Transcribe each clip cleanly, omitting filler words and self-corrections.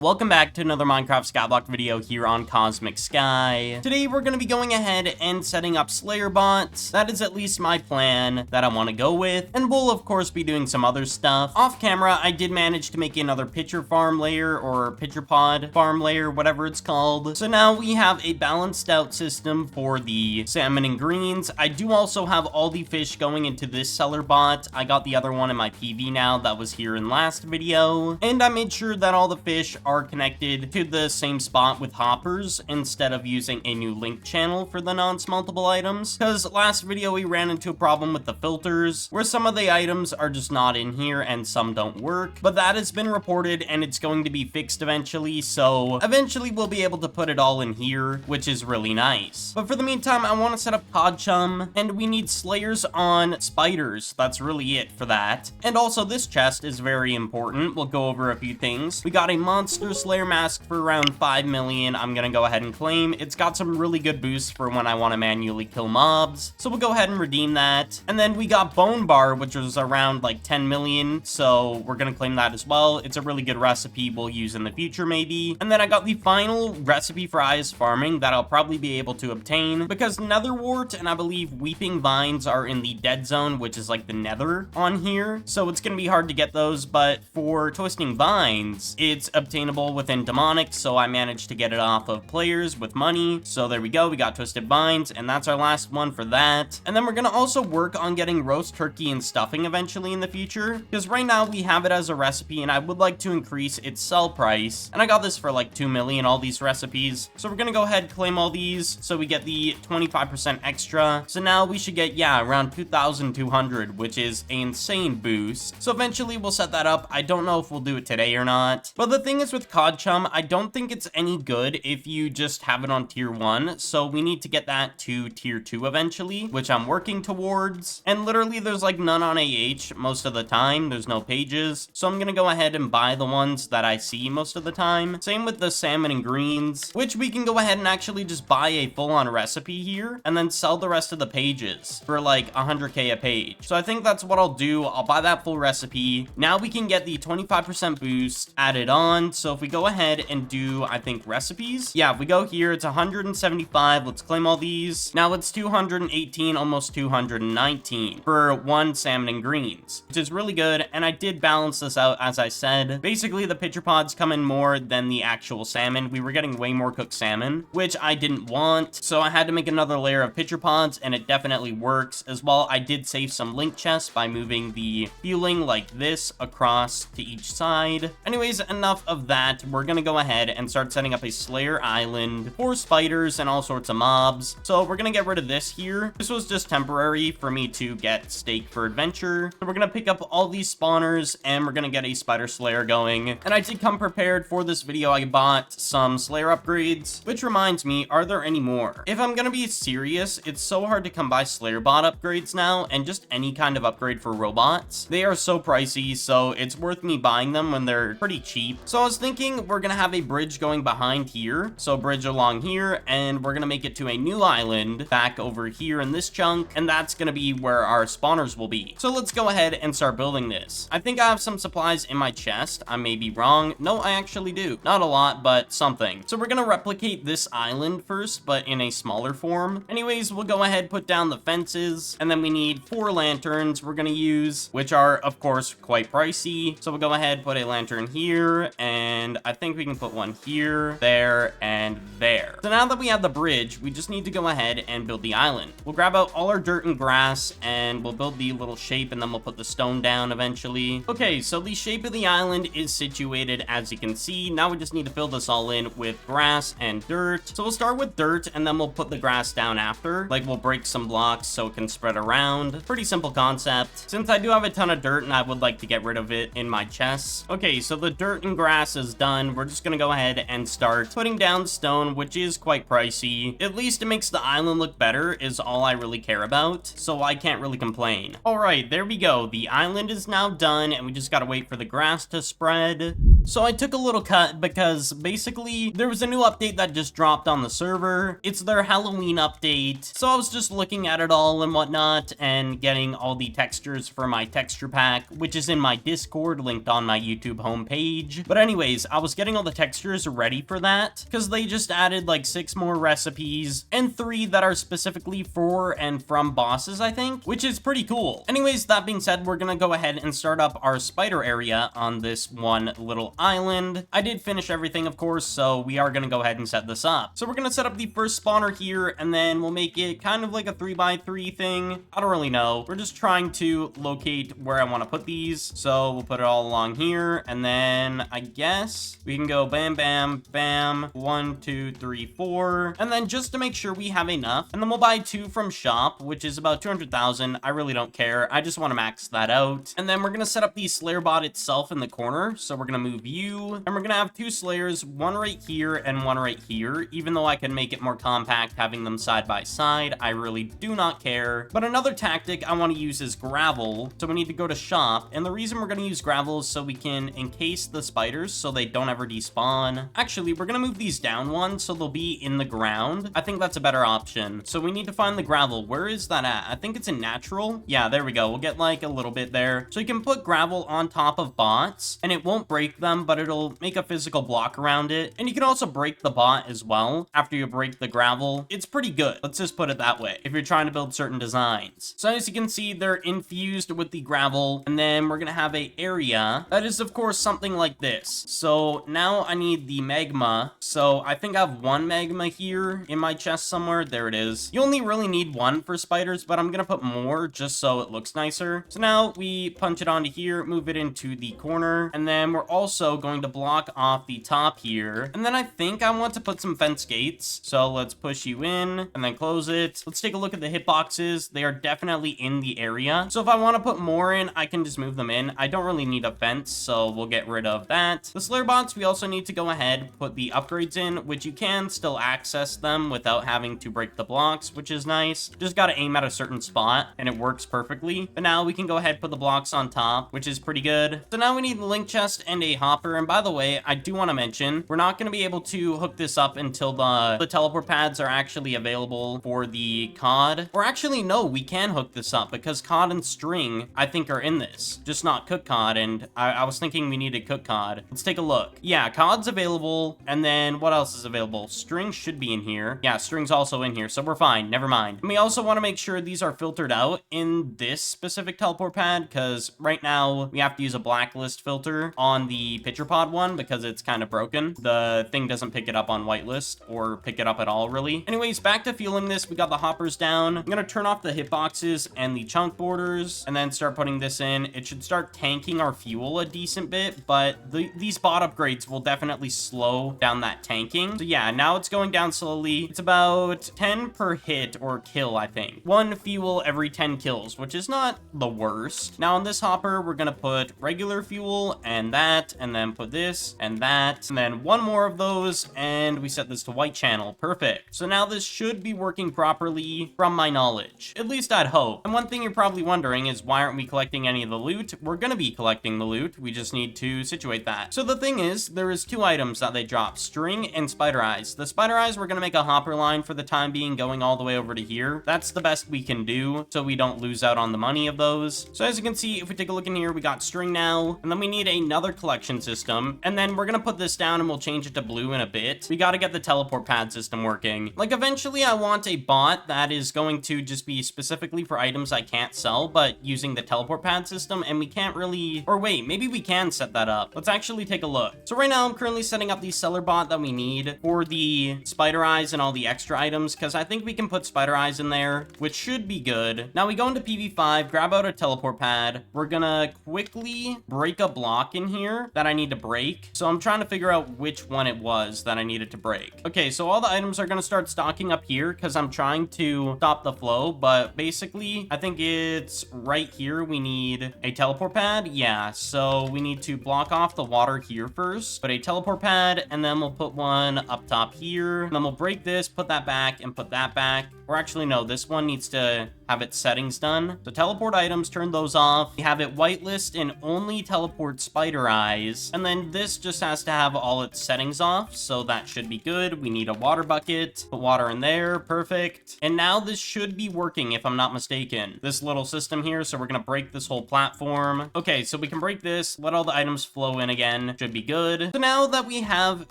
Welcome back to another Minecraft Skyblock video here on Cosmic Sky. Today we're going to be going ahead and setting up Slayer bots. That is at least my plan that I want to go with, and we'll of course be doing some other stuff. Off camera, I did manage to make another pitcher farm layer, or pitcher pod farm layer, whatever it's called. So now we have a balanced out system for the salmon and greens. I do also have all the fish going into this seller bot. I got the other one in my PV now that was here in last video, and I made sure that all the fish are connected to the same spot with hoppers instead of using a new link channel for the non-smeltable items, because last video we ran into a problem with the filters where some of the items are just not in here and some don't work, but that has been reported and it's going to be fixed eventually, so eventually we'll be able to put it all in here, which is really nice. But for the meantime, I want to set up Podchum, and we need slayers on spiders. That's really it for that. And also this chest is very important. We'll go over a few things. We got a monster Slayer mask for around 5 million. I'm gonna go ahead and claim. It's got some really good boosts for when I want to manually kill mobs, so we'll go ahead and redeem that. And then we got Bone Bar, which was around like 10 million, so we're gonna claim that as well. It's a really good recipe we'll use in the future maybe. And then I got the final recipe for Eyes farming that I'll probably be able to obtain, because Netherwort and I believe Weeping Vines are in the dead zone, which is like the nether on here, so it's gonna be hard to get those. But for Twisting Vines, it's obtainable within Demonic, so I managed to get it off of players with money. So there we go, we got Twisted Vines, and that's our last one for that. And then we're gonna also work on getting roast turkey and stuffing eventually in the future, because right now we have it as a recipe and I would like to increase its sell price, and I got this for like 2 million, all these recipes. So we're gonna go ahead and claim all these so we get the 25% extra. So now we should get, yeah, around 2,200, which is an insane boost. So eventually we'll set that up. I don't know if we'll do it today or not, but the thing is with Podchum, I don't think it's any good if you just have it on tier 1, so we need to get that to tier 2 eventually, which I'm working towards. And literally there's like none on AH most of the time. There's no pages, so I'm gonna go ahead and buy the ones that I see most of the time. Same with the salmon and greens, which we can go ahead and actually just buy a full-on recipe here and then sell the rest of the pages for like 100k a page. So I think that's what I'll do. I'll buy that full recipe. Now we can get the 25% boost added on. So if we go ahead and do, I think, recipes, yeah, if we go here, it's 175. Let's claim all these. Now it's 218, almost 219 for one salmon and greens, which is really good. And I did balance this out, as I said. Basically, the pitcher pods come in more than the actual salmon. We were getting way more cooked salmon, which I didn't want, so I had to make another layer of pitcher pods, and it definitely works as well. I did save some link chests by moving the fueling like this across to each side. Anyways, enough of that. We're gonna go ahead and start setting up a Slayer Island for spiders and all sorts of mobs. So we're gonna get rid of this here. This was just temporary for me to get steak for adventure. So we're gonna pick up all these spawners and we're gonna get a spider slayer going. And I did come prepared for this video. I bought some Slayer upgrades, which reminds me, are there any more? If I'm gonna be serious, it's so hard to come by Slayer bot upgrades now, and just any kind of upgrade for robots. They are so pricey, so it's worth me buying them when they're pretty cheap. So I was thinking we're gonna have a bridge going behind here, so bridge along here, and we're gonna make it to a new island back over here in this chunk, and that's gonna be where our spawners will be. So let's go ahead and start building this. I think I have some supplies in my chest. I may be wrong. No, I actually do. Not a lot, but something. So we're gonna replicate this island first, but in a smaller form. Anyways, we'll go ahead, put down the fences, and then we need 4 lanterns we're gonna use, which are of course quite pricey. So we'll go ahead, put a lantern here, and I think we can put one here, there, and there. So now that we have the bridge, we just need to go ahead and build the island. We'll grab out all our dirt and grass, and we'll build the little shape, and then we'll put the stone down eventually. Okay, so the shape of the island is situated as you can see. Now we just need to fill this all in with grass and dirt. So we'll start with dirt, and then we'll put the grass down after. Like, we'll break some blocks so it can spread around. Pretty simple concept. Since I do have a ton of dirt, and I would like to get rid of it in my chests. Okay, so the dirt and grass is done. We're just gonna go ahead and start putting down stone, which is quite pricey. At least it makes the island look better, is all I really care about, so I can't really complain. All right, there we go. The island is now done, and we just gotta wait for the grass to spread. So I took a little cut because basically there was a new update that just dropped on the server. It's their Halloween update. So I was just looking at it all and whatnot and getting all the textures for my texture pack, which is in my Discord linked on my YouTube homepage. But anyways, I was getting all the textures ready for that because they just added like 6 more recipes and 3 that are specifically for and from bosses, I think, which is pretty cool. Anyways, that being said, we're gonna go ahead and start up our spider area on this one little island. I did finish everything, of course, so we are gonna go ahead and set this up. So we're gonna set up the first spawner here, and then we'll make it kind of like a 3x3 thing. I don't really know. We're just trying to locate where I want to put these. So we'll put it all along here, and then I guess we can go bam, bam, bam, 1, 2, 3, 4, and then just to make sure we have enough, and then we'll buy 2 from shop, which is about 200,000. I really don't care. I just want to max that out. And then we're gonna set up the Slayer bot itself in the corner. So we're gonna move you, and we're gonna have 2 Slayers, one right here and one right here. Even though I can make it more compact having them side by side, I really do not care. But another tactic I want to use is gravel. So we need to go to shop, and the reason we're gonna use gravel is so we can encase the spiders so they don't ever despawn. Actually, we're gonna move these down one so they'll be in the ground. I think that's a better option. So we need to find the gravel. Where is that at? I think it's in natural. Yeah, there we go. We'll get like a little bit there. So you can put gravel on top of bots and it won't break them, but it'll make a physical block around it. And you can also break the bot as well after you break the gravel. It's pretty good. Let's just put it that way if you're trying to build certain designs. So as you can see, they're infused with the gravel, and then we're gonna have a area that is of course something like this. So now I need the magma. So I think I have 1 magma here in my chest somewhere. There it is. You only really need 1 for spiders, but I'm gonna put more just so it looks nicer. So now we punch it onto here, move it into the corner, and then we're also going to block off the top here. And then I think I want to put some fence gates. So let's push you in and then close it. Let's take a look at the hitboxes. They are definitely in the area. So if I want to put more in, I can just move them in. I don't really need a fence, so we'll get rid of that. The Slayer bots, we also need to go ahead, put the upgrades in, which you can still access them without having to break the blocks, which is nice. Just got to aim at a certain spot and it works perfectly. But now we can go ahead, put the blocks on top, which is pretty good. So now we need the link chest and a hopper. And by the way, I do want to mention, we're not going to be able to hook this up until the teleport pads are actually available for the COD. Or actually, no, we can hook this up because COD and string, I think, are in this. Just not cook COD, and I was thinking we needed cook COD. Let's take a look. Yeah, COD's available, and then what else is available? String should be in here. Yeah, string's also in here, so we're fine. Never mind. And we also want to make sure these are filtered out in this specific teleport pad, because right now we have to use a blacklist filter on the pitcher pod one because it's kind of broken. The thing doesn't pick it up on whitelist or pick it up at all, really. Anyways, back to fueling this. We got the hoppers down. I'm gonna turn off the hitboxes and the chunk borders and then start putting this in. It should start tanking our fuel a decent bit, but these bot upgrades will definitely slow down that tanking. So yeah, now it's going down slowly. It's about 10 per hit or kill, I think. 1 fuel every 10 kills, which is not the worst. Now on this hopper, we're gonna put regular fuel and then put this and that, and then 1 more of those, and we set this to white channel. Perfect. So now this should be working properly from my knowledge. At least I'd hope. And one thing you're probably wondering is why aren't we collecting any of the loot? We're gonna be collecting the loot. We just need to situate that. So the thing is, there is 2 items that they drop, string and spider eyes. The spider eyes, we're gonna make a hopper line for the time being, going all the way over to here. That's the best we can do so we don't lose out on the money of those. So as you can see, if we take a look in here, we got string now, and then we need another collection system, and then we're gonna put this down and we'll change it to blue in a bit. We gotta get the teleport pad system working. Like eventually I want a bot that is going to just be specifically for items I can't sell, but using the teleport pad system, and we can't really, or wait, maybe we can set that up. Let's actually take a look. So right now I'm currently setting up the seller bot that we need for the spider eyes and all the extra items, because I think we can put spider eyes in there, which should be good. Now we go into PV5, grab out a teleport pad. We're gonna quickly break a block in here that I need to break. So I'm trying to figure out which one it was that I needed to break. Okay, so all the items are gonna start stocking up here because I'm trying to stop the flow, but basically I think it's right here. We need a teleport pad. Yeah, so we need to block off the water here first, put a teleport pad, and then we'll put one up top here, and then we'll break this, put that back, and put that back. Or actually, no, this one needs to have its settings done. So teleport items, turn those off. We have it whitelist and only teleport spider eyes. And then this just has to have all its settings off. So that should be good. We need a water bucket. Put water in there. Perfect. And now this should be working if I'm not mistaken. This little system here. So we're going to break this whole platform. Okay, so we can break this. Let all the items flow in again. Should be good. So now that we have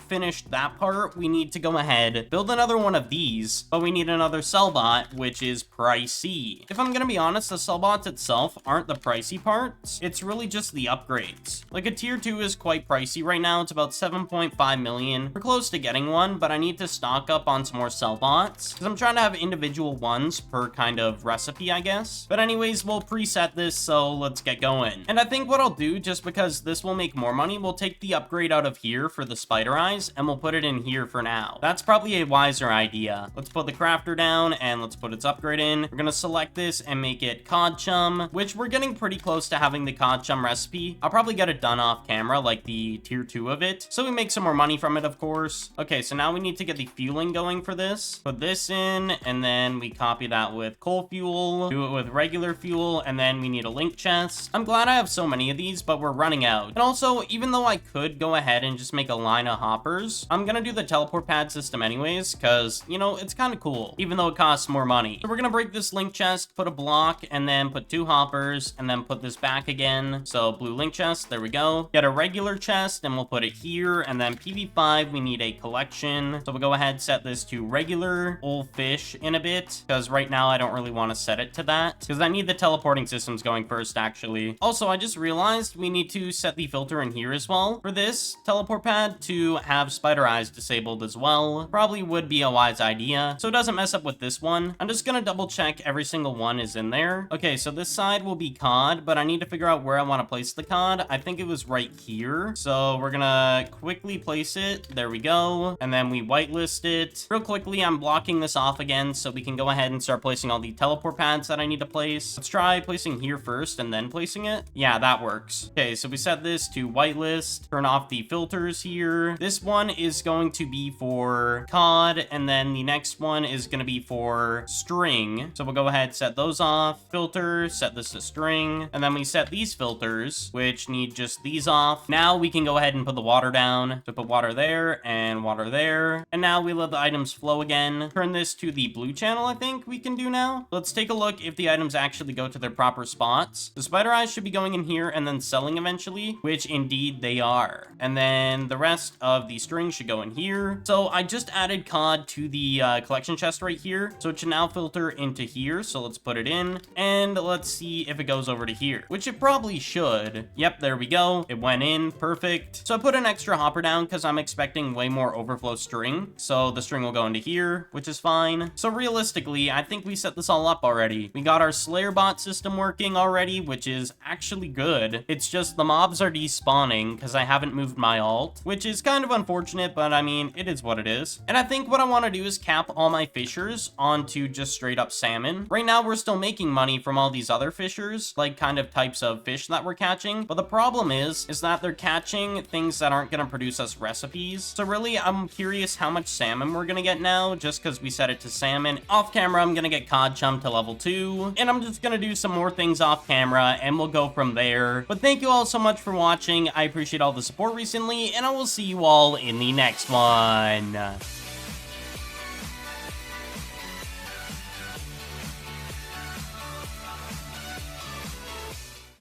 finished that part, we need to go ahead, build another one of these, but we need another Sellbot, which is pricey. If I'm gonna be honest, the Sellbots itself aren't the pricey parts. It's really just the upgrades. Like a tier 2 is quite pricey right now. It's about 7.5 million. We're close to getting one, but I need to stock up on some more Sellbots because I'm trying to have individual ones per kind of recipe, I guess. But anyways, we'll preset this, so let's get going. And I think what I'll do, just because this will make more money, we'll take the upgrade out of here for the spider eyes and we'll put it in here for now. That's probably a wiser idea. Let's put the crafter down and let's put its upgrade in. We're gonna select this and make it cod chum, which we're getting pretty close to having the cod chum recipe. I'll probably get it done off camera, like the tier 2 of it, so we make some more money from it, of course. Okay, so now we need to get the fueling going for this. Put this in, and then we copy that with coal fuel, do it with regular fuel, and then we need a link chest. I'm glad I have so many of these, but we're running out. And also, even though I could go ahead and just make a line of hoppers, I'm gonna do the teleport pad system anyways, because, you know, it's kind of cool, even though it costs more money. So we're gonna break this link chest, put a block, and then put 2 hoppers, and then put this back again. So blue link chest, there we go. Get a regular chest, and we'll put it here, and then PV5, we need a collection. So we'll go ahead, set this to regular old fish in a bit, because right now I don't really want to set it to that, because I need the teleporting systems going first, actually. Also, I just realized we need to set the filter in here as well for this teleport pad to have spider eyes disabled as well. Probably would be a wise idea, so it doesn't mess up with this one. I'm just gonna double check every single one is in there. Okay, so this side will be cod, but I need to figure out where I want to place the cod. I think it was right here. So we're gonna quickly place it. There we go. And then we whitelist it. Real quickly, I'm blocking this off again so we can go ahead and start placing all the teleport pads that I need to place. Let's try placing here first and then placing it. Yeah, that works. Okay, so we set this to whitelist. Turn off the filters here. This one is going to be for cod, and then the next one is going to be for string. So we'll go ahead, set those off. Filter, set this to string, and then we set these filters, which need just these off. Now we can go ahead and put the water down. So put water there and water there. And now we let the items flow again. Turn this to the blue channel, I think we can do now. Let's take a look if the items actually go to their proper spots. The spider eyes should be going in here and then selling eventually, which indeed they are. And then the rest of the string should go in here. So I just added cod to the collection chest right here. So it should now filter into here. So let's put it in and let's see if it goes over to here, which it probably should. Yep, there we go. It went in. Perfect. So I put an extra hopper down because I'm expecting way more overflow string. So the string will go into here, which is fine. So realistically, I think we set this all up already. We got our Slayer bot system working already, which is actually good. It's just the mobs are despawning because I haven't moved my alt, which is kind of unfortunate, but I mean, it is what it is. And I think what I want to do is cap all my fishers onto just straight up salmon. Right now, we're still making money from all these other fishers, like kind of types of fish that we're catching. But the problem is that they're catching things that aren't going to produce us recipes. So really, I'm curious how much salmon we're going to get now, just because we set it to salmon. Off camera, I'm going to get cod chum to level 2, and I'm just going to do some more things off camera, and we'll go from there. But thank you all so much for watching. I appreciate all the support recently, and I will see you all in the next one.